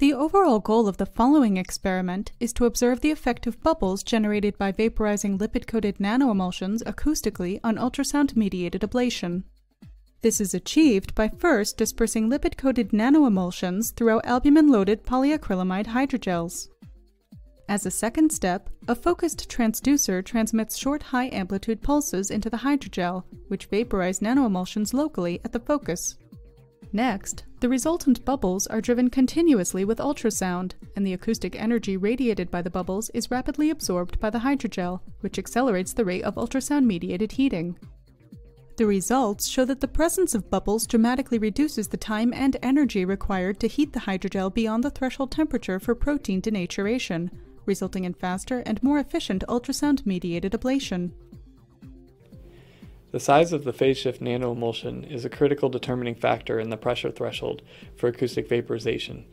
The overall goal of the following experiment is to observe the effect of bubbles generated by vaporizing lipid-coated nanoemulsions acoustically on ultrasound-mediated ablation. This is achieved by first dispersing lipid-coated nanoemulsions through albumin-loaded polyacrylamide hydrogels. As a second step, a focused transducer transmits short high-amplitude pulses into the hydrogel, which vaporize nanoemulsions locally at the focus. Next, the resultant bubbles are driven continuously with ultrasound, and the acoustic energy radiated by the bubbles is rapidly absorbed by the hydrogel, which accelerates the rate of ultrasound-mediated heating. The results show that the presence of bubbles dramatically reduces the time and energy required to heat the hydrogel beyond the threshold temperature for protein denaturation, resulting in faster and more efficient ultrasound-mediated ablation. The size of the phase shift nanoemulsion is a critical determining factor in the pressure threshold for acoustic vaporization.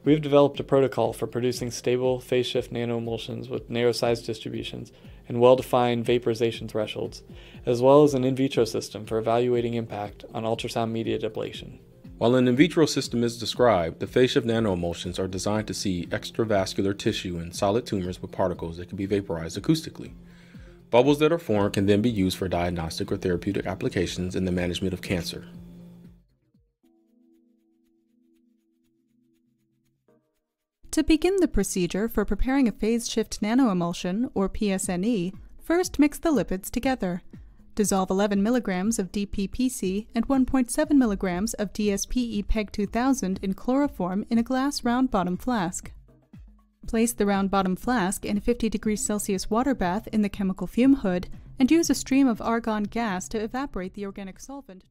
We have developed a protocol for producing stable phase shift nanoemulsions with narrow size distributions and well-defined vaporization thresholds, as well as an in vitro system for evaluating impact on ultrasound-mediated ablation. While an in vitro system is described, the phase shift nanoemulsions are designed to see extravascular tissue and solid tumors with particles that can be vaporized acoustically. Bubbles that are formed can then be used for diagnostic or therapeutic applications in the management of cancer. To begin the procedure for preparing a phase shift nanoemulsion, or PSNE, first mix the lipids together. Dissolve 11 mg of DPPC and 1.7 mg of DSPE PEG 2000 in chloroform in a glass round bottom flask. Place the round bottom flask in a 50 degrees Celsius water bath in the chemical fume hood and use a stream of argon gas to evaporate the organic solvent.